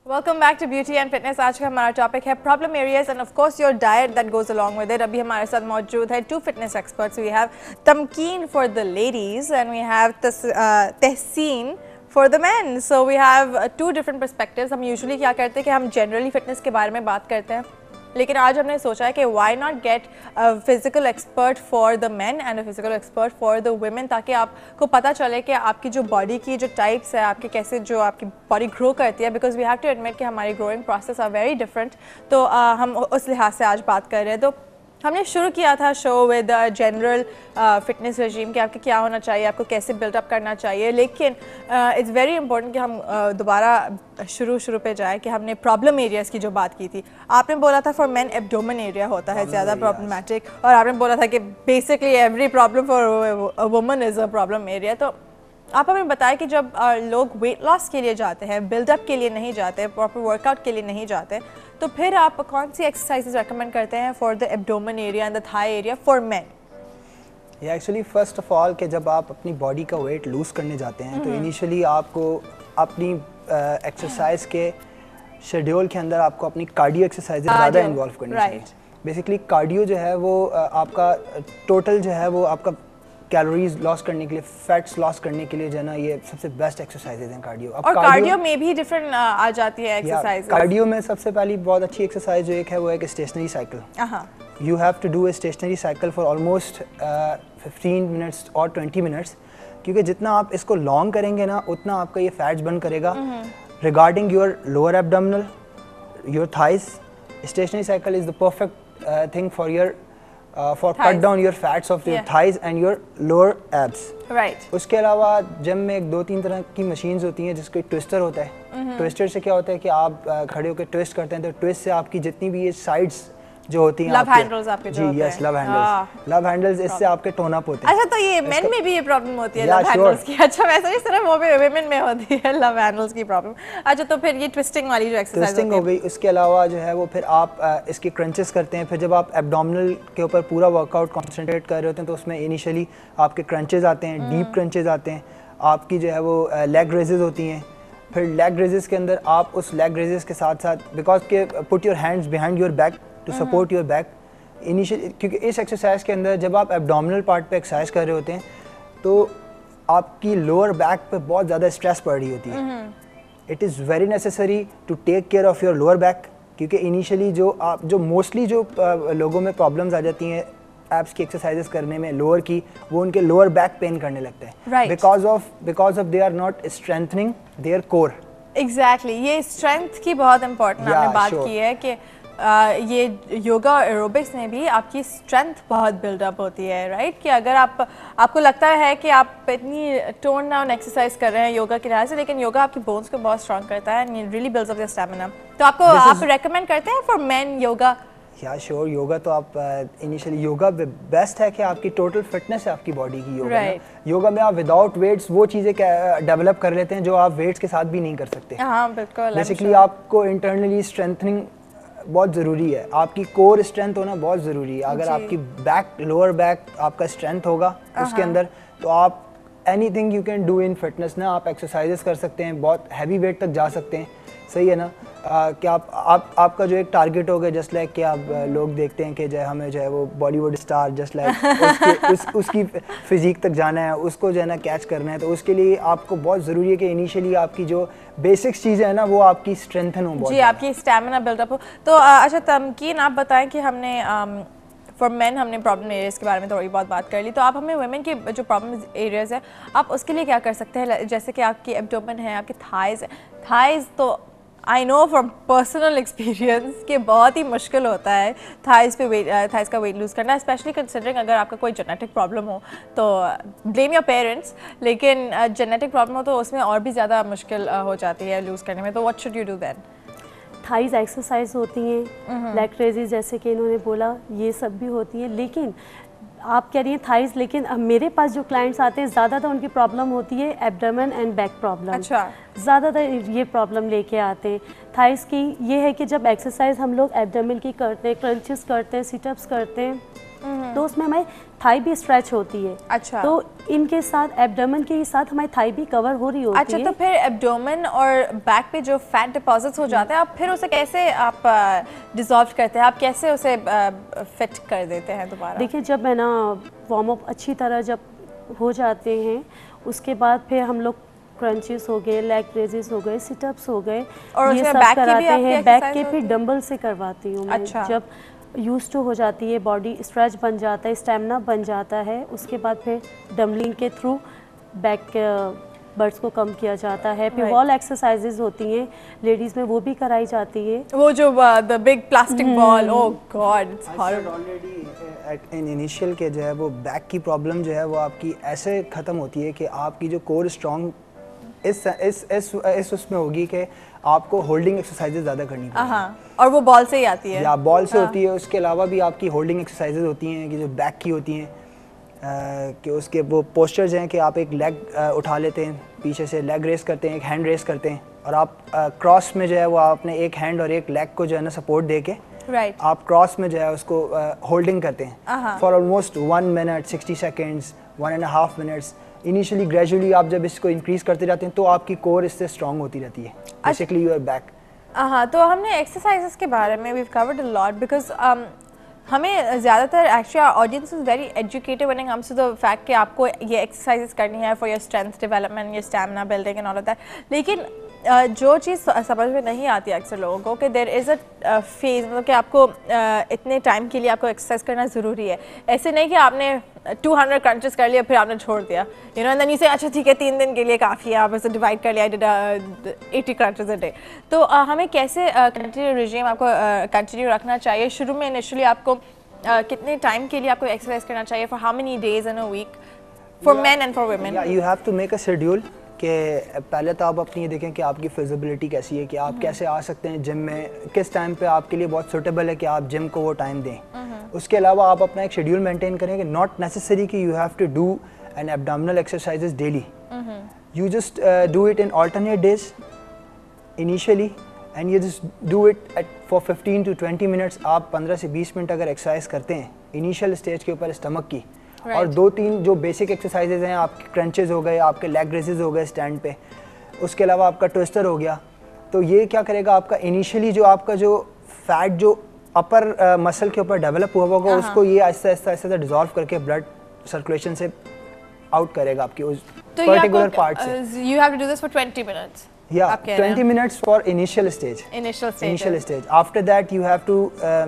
Welcome back to beauty and fitness. आज का हमारा टॉपिक है problem areas and of course your diet that goes along with it. अभी हमारे साथ मौजूद है two fitness experts. We have Tamkeen for the ladies and we have Tahseen for the man. So we have two different perspectives. हम usually क्या करते हैं कि हम जनरली फिटनेस के बारे में बात करते हैं, लेकिन आज हमने सोचा है कि why not get a physical expert for the main and a physical expert for the women, ताकि आपको पता चले कि आपकी जो बॉडी की जो टाइप्स है, आपके कैसे जो आपकी बॉडी ग्रो करती है, because we have to admit कि हमारी growing process are very different. तो हम उस लिहाज से आज बात कर रहे हैं। तो हमने शुरू किया था शो विद जनरल फिटनेस रजीम कि आपके क्या होना चाहिए, आपको कैसे बिल्डअप करना चाहिए, लेकिन इट्स वेरी इंपॉर्टेंट कि हम दोबारा शुरू पे जाए कि हमने प्रॉब्लम एरियाज़ की जो बात की थी। आपने बोला था फॉर मेन एब्डोमेन एरिया होता है ज़्यादा प्रॉब्लमेटिक, और आपने बोला था कि basically every problem for a woman is a problem area. तो आप हमें बताएं कि जब लोग वेट लॉस के लिए जाते हैं, बिल्डअप के लिए नहीं जाते, प्रॉपर वर्कआउट के लिए नहीं जाते, तो फिर आप कौन सी एक्सरसाइजेज रेकमेंड करते हैं for the abdomen area and the thigh area for men? या एक्चुअली फर्स्ट ऑफ ऑल कि जब आप अपनी बॉडी का वेट लूज़ करने जाते हैं तो इनिशियली आपको अपनी एक्सरसाइज के शेड्यूल के अंदर आपको अपनी कार्डियो एक्सरसाइज ज़्यादा इन्वॉल्व करनी चाहिए। बेसिकली कार्डियो जो है वो आपका टोटल जो है वो आपका कैलोरीज लॉस करने के लिए, फैट्स लॉस करने के लिए जो है ना, ये सबसे बेस्ट एक्सरसाइजेज हैं कार्डियो। और कार्डियो में भी डिफरेंट आ जाती है एक्सरसाइज। कार्डियो में सबसे पहली बहुत अच्छी एक्सरसाइज जो एक है वो है कि stationary cycle. You have to do a stationary cycle for almost 15 minutes और 20 मिनट्स, क्योंकि जितना आप इसको लॉन्ग करेंगे ना उतना आपका ये फैट्स बर्न करेगा। Regarding your lower abdominal, your thighs, stationary cycle is the perfect thing for your for cut down your fats of your thighs and your lower abs. Right. उसके अलावा जिम में एक 2-3 तरह की मशीन्स होती हैं जिसको ट्विस्टर होता है। ट्विस्टर से क्या होता है कि आप खड़े होकर ट्विस्ट करते हैं, तो ट्विस्ट से आपकी जितनी भी ये साइड्स जो होती हैं लव हैंडल्स आपके जी, यस, लव हैंडल्स इससे आपके टोन अप होते हैं। अच्छा, तो ये मेन में भी ये प्रॉब्लम होती है लव हैंडल्स की? अच्छा, वैसे इस तरह वो भी वुमेन में होती है लव हैंडल्स की प्रॉब्लम। अच्छा, तो फिर ये ट्विस्टिंग वाली जो एक्सरसाइज ट्विस्टिंग हो गई। उसके अलावा जो है वो फिर आप इसकी क्रंचेस करते हैं। फिर जब आप एब्डोमिनल के ऊपर पूरा वर्कआउट कंसंट्रेट कर रहे होते हैं तो उसमें इनिशियली आपके क्रंचेस आते हैं, डीप क्रंचेस आते हैं, आपकी जो है वो लेग रेजेस होती हैं। फिर लेग रेजेस के अंदर आप उस लेग रेजेस के साथ साथ, बिकॉज के put your hands behind your back to support your back initial, क्योंकि इस एक्सरसाइज के अंदर जब आप एब्डोमिनल पार्ट पे एक्सरसाइज कर रहे होते हैं तो आपकी लोअर बैक पे बहुत ज़्यादा स्ट्रेस पड़ रही होती है। It is very necessary to take care of your lower back, क्योंकि इनिशियली जो मोस्टली जो लोगों में प्रॉब्लम्स आ जाती हैं एब्स की एक्सरसाइजेस करने में लोअर की, वो उनके लोअर बैक पेन करने लगते हैं because of they are not strengthening their core. Exactly, ये स्ट्रेंथ की बहुत इंपॉर्टेंट आपने बात की है कि ये योगा और एरोबिक्स में भी आपकी स्ट्रेंथ बहुत बिल्डअप होती है, राइट? कि अगर आपको लगता है कि आप इतनी टोन डाउन एक्सरसाइज कर रहे हैं योगा के लिहाज से, लेकिन योगा आपकी बोन्स को बहुत स्ट्रॉन्ग करता है and really builds up your stamina. तो आप रेकमेंड करते हैं फॉर मेन योगा? या श्योर, योगा तो आप इनिशियली योगा बेस्ट है कि आपकी टोटल फिटनेस है आपकी बॉडी की। योगा में आप विदाउट वेट्स वो चीज़ें डेवलप कर लेते हैं जो आप वेट्स के साथ भी नहीं कर सकते। हाँ, बिल्कुल। बेसिकली आपको इंटरनली स्ट्रेंथनिंग बहुत ज़रूरी है, आपकी कोर स्ट्रेंथ होना बहुत ज़रूरी है। अगर आपकी बैक, लोअर बैक आपका स्ट्रेंथ होगा उसके अंदर, तो आप anything you can do in fitness ना, आप एक्सरसाइजेस कर सकते हैं, बहुत हैवी वेट तक जा सकते हैं। सही है ना? कि आपका जो एक टारगेट होगा, जस्ट लाइक कि आप लोग देखते हैं कि जो है हमें जो है वो बॉलीवुड स्टार जस्ट लाइक उसकी फिजिक तक जाना है, उसको जो है ना कैच करना है, तो उसके लिए आपको बहुत ज़रूरी है कि इनिशियली आपकी जो बेसिक्स चीज़ें हैं ना वो आपकी स्ट्रेंथन हो, जी, आपकी स्टैमिना बिल्डअप हो। तो अच्छा तमकीन, आप बताएं कि हमने फॉर मेन हमने प्रॉब्लम एरियाज़ के बारे में थोड़ी बहुत बात कर ली, तो आप हमें वुमेन के जो प्रॉब्लम एरियाज़ है आप उसके लिए क्या कर सकते हैं? जैसे कि आपकी एब्डोमेन है, आपके थाइज़ है। थाइज़ तो I know from personal experience कि बहुत ही मुश्किल होता है थाइज़ का वेट लूज़ करना, स्पेशली कंसिडरिंग अगर आपका कोई जेनेटिक प्रॉब्लम हो तो ब्लेम योर पेरेंट्स, लेकिन जेनेटिक प्रॉब्लम हो तो उसमें और भी ज़्यादा मुश्किल हो जाती है लूज़ करने में। तो what should you do then? Thighs exercise होती हैं, लेग रेजेस जैसे कि इन्होंने बोला, ये सब भी होती हैं। लेकिन आप कह रही हैं थाइज़, लेकिन अब मेरे पास जो क्लाइंट्स आते हैं ज़्यादातर उनकी प्रॉब्लम होती है एब्डोमेन एंड बैक प्रॉब्लम। अच्छा, ज़्यादातर ये प्रॉब्लम लेके आते हैं। थाइज़ की ये है कि जब एक्सरसाइज हम लोग एब्डोमेन की करते हैं, क्रंचेस करते हैं, सिटअप्स करते हैं, तो उसमें हमारी थाई भी स्ट्रेच होती है। अच्छा। तो इनके साथ एब्डोमेन के साथ हमारी थाई भी कवर हो रही होती है। अच्छा, तो फिर एब्डोमेन और बैक पे जो फैट डिपॉजिट्स हो जाते हैं, आप फिर उसे कैसे आप डिसॉल्व करते हैं, आप कैसे उसे फिट कर देते हैं दोबारा? देखिए, जब है ना वार्म अप अच्छी तरह जब हो जाते हैं, उसके बाद फिर हम लोग क्रंचेस हो गए, लेग रेजेस हो गए, सिटअप्स हो गए, और ये उसमें सब बैक की भी कराते आपकी हैं। बैक एक्सरसाइज के फिर डंबल से करवाती हूँ मैं। अच्छा। जब यूज टू हो जाती है, बॉडी स्ट्रेच बन जाता है, स्टेमिना बन जाता है, उसके बाद फिर डम्बलिंग के थ्रू बैक बर्ड्स को कम किया जाता है। फिर वॉल एक्सरसाइजेज होती हैं लेडीज़ में, वो भी कराई जाती है। वो जो the big plastic ball, oh God it's horrible. Already in initial के जो है वो बैक की प्रॉब्लम जो है वो आपकी ऐसे ख़त्म होती है कि आपकी जो कोर स्ट्रॉन्ग इस उसमें होगी कि आपको होल्डिंग एक्सरसाइजेज ज़्यादा करनी पड़ेगी। हाँ, और वो बॉल से ही आती है, या बॉल से होती है। उसके अलावा भी आपकी होल्डिंग एक्सरसाइजेज होती हैं कि जो बैक की होती हैं, कि उसके वो पोस्चर्स हैं कि आप एक लेग उठा लेते हैं, पीछे से लेग रेस करते हैं, एक हैंड रेस करते हैं, और आप क्रॉस में जो है वो आपने एक हैंड और एक लेग को जो है ना सपोर्ट दे के आप क्रॉस में जो है उसको होल्डिंग करते हैं for almost 1 minute 60 seconds 1.5 minutes. Initially gradually आप जब इसको इंक्रीज करते जाते हैं तो आपकी कोर इससे स्ट्रॉन्ग होती रहती है, बेसिकली योर बैक। हाँ, तो हमने एक्सरसाइजेस के बारे में we covered a lot because हमें ज़्यादातर actually audience is very educated when it comes to the fact कि आपको ये एक्सरसाइजेस करनी है for your strength development, your stamina building and all of that. लेकिन जो चीज़ समझ में नहीं आती अक्सर लोगों को कि देयर इज़ अ फेज, मतलब कि आपको इतने टाइम के लिए आपको एक्सरसाइज करना ज़रूरी है। ऐसे नहीं कि आपने 200 क्रंचेस कर लिया फिर आपने छोड़ दिया, you know, and then you say अच्छा ठीक है 3 दिन के लिए काफ़ी है, आप इसे डिवाइड कर लिया, I did 80 crunches a day. तो हमें कैसे कंटिन्यू रिजीम आपको कंटिन्यू रखना चाहिए? शुरू में इनिशियली आपको कितने टाइम के लिए आपको एक्सरसाइज करना चाहिए, for how many days in a week, for men and for women? You have to make a schedule कि पहले तो आप अपनी ये देखें कि आपकी फिजिबिलिटी कैसी है, कि आप कैसे आ सकते हैं जिम में, किस टाइम पे आपके लिए बहुत सूटेबल है कि आप जिम को वो टाइम दें। उसके अलावा आप अपना एक शेड्यूल मेंटेन करें कि नॉट नेसेसरी कि you have to do an abdominal exercises daily, you just do it in alternate days initially, and you just do it for 15 to 20 minutes. आप 15 से 20 मिनट अगर एक्सरसाइज करते हैं इनिशियल स्टेज के ऊपर स्टमक की, और 2-3 जो बेसिक एक्सरसाइजेज हैं, आपके क्रंचेस हो गए, आपके लेग रेजेस हो गए स्टैंड पे, उसके अलावा आपका ट्विस्टर हो गया, तो ये क्या करेगा, आपका इनिशियली जो आपका जो फैट जो अपर मसल के ऊपर डेवलप हुआ होगा उसको ये आहिस्ता आहिस्ता डिसॉल्व करके ब्लड सर्कुलेशन से आउट करेगा आपकी उस पर्टिकुलर पार्ट से। You have to do this for 20 minutes. Yeah, 20 minutes for initial stage. Initial stage. After that you have to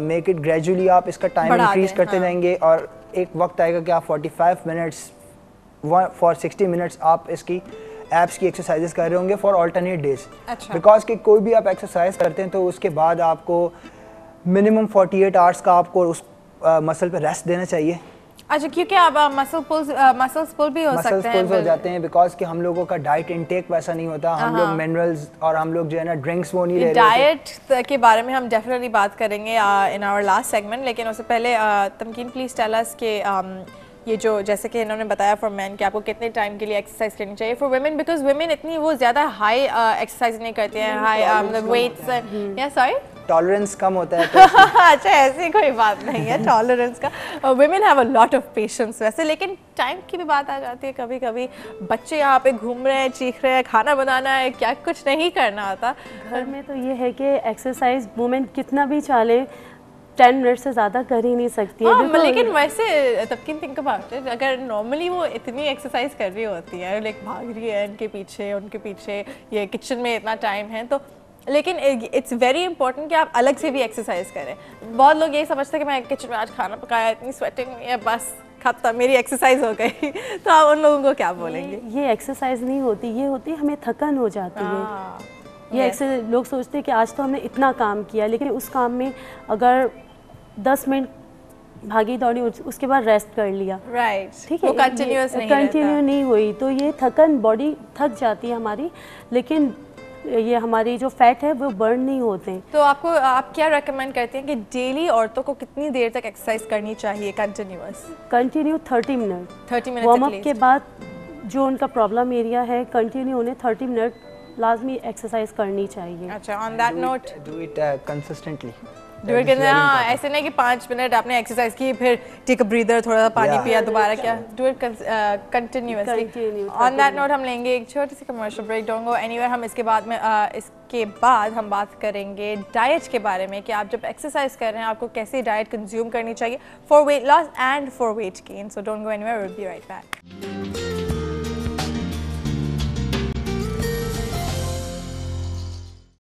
make it gradually. आप इसका time increase करते जाएंगे, और एक वक्त आएगा कि आप 45 minutes for 60 minutes आप इसकी एप्स की एक्सरसाइजेस कर रहे होंगे फॉर alternate days. बिकॉज कि कोई भी आप एक्सरसाइज करते हैं तो उसके बाद आपको मिनिमम 48 आवर्स का आपको उस मसल पे रेस्ट देना चाहिए। अच्छा, क्योंकि आप मसल्स पुल भी हो सकते हैं, हो जाते हैं, बिकॉज कि हम लोगों का डाइट इनटेक वैसा नहीं होता, हम लोग मिनरल्स और हम लोग जो है ना ड्रिंक्स वो नहीं ले रहे। डाइट के बारे में हम डेफिनेटली बात करेंगे इन आवर लास्ट सेगमेंट, लेकिन उससे पहले तमकीन प्लीज टेल अस के ये जो जैसे कि इन्होंने बताया फॉर मैन कि आपको कितने टाइम के लिए एक्सरसाइज करनी चाहिए, फॉर वुमेन बिकॉज वुमेन इतनी वो ज़्यादा हाई एक्सरसाइज नहीं करती हैं, हाई मतलब वेट्स या सॉरी टॉलरेंस कम होता है तो अच्छा, ऐसी कोई बात नहीं है टॉलरेंस का। Women have a lot of patience वैसे, लेकिन टाइम की भी बात आ जाती है। कभी कभी बच्चे यहाँ पे घूम रहे हैं, चीख रहे हैं, खाना बनाना है, क्या कुछ नहीं करना आता घर में। तो ये है कि एक्सरसाइज वुमेन कितना भी चाले 10 मिनट से ज़्यादा कर ही नहीं सकती है। हाँ, लेकिन वैसे तबकीन थिंक अबाउट इट, अगर नॉर्मली वो इतनी एक्सरसाइज कर रही होती है, लाइक भाग रही है उनके पीछे ये किचन में इतना टाइम है, तो लेकिन इट्स वेरी इंपॉर्टेंट कि आप अलग से भी एक्सरसाइज करें। बहुत लोग यही समझते हैं कि मैं किचन में आज खाना पकाया, इतनी स्वेटिंग है, बस खत्म, मेरी एक्सरसाइज हो गई तो आप उन लोगों को क्या बोलेंगे? ये एक्सरसाइज नहीं होती, ये होती हमें थकन हो जाती है। ये अक्सर लोग सोचते हैं कि आज तो हमने इतना काम किया, लेकिन उस काम में अगर 10 मिनट भागी दौड़ी उसके बाद रेस्ट कर लिया, राइट, ठीक है, कंटिन्यू नहीं हुई, तो ये थकन, बॉडी थक जाती है हमारी, लेकिन ये हमारी जो फैट है वो बर्न नहीं होते। तो आप क्या रेकमेंड करते हैं कि डेली औरतों को कितनी देर तक एक्सरसाइज करनी चाहिए कंटिन्यू 30 मिनट वार्म अप के बाद जो उनका प्रॉब्लम एरिया है कंटिन्यू उन्हें 30 मिनट लाजमी एक्सरसाइज करनी चाहिए। अच्छा, on that note do it consistently. Do it करना, हाँ ऐसे नहीं कि 5 मिनट आपने एक्सरसाइज की फिर टेक अ ब्रीदर, थोड़ा सा पानी पिया, दोबारा क्या, do it continuously. On that note हम लेंगे एक छोटी सी commercial break, don't go anywhere. हम इसके बाद हम बात करेंगे डाइट के बारे में कि आप जब एक्सरसाइज कर रहे हैं आपको कैसी डाइट कंज्यूम करनी चाहिए for weight loss and for weight gain. So don't go anywhere, will be right back.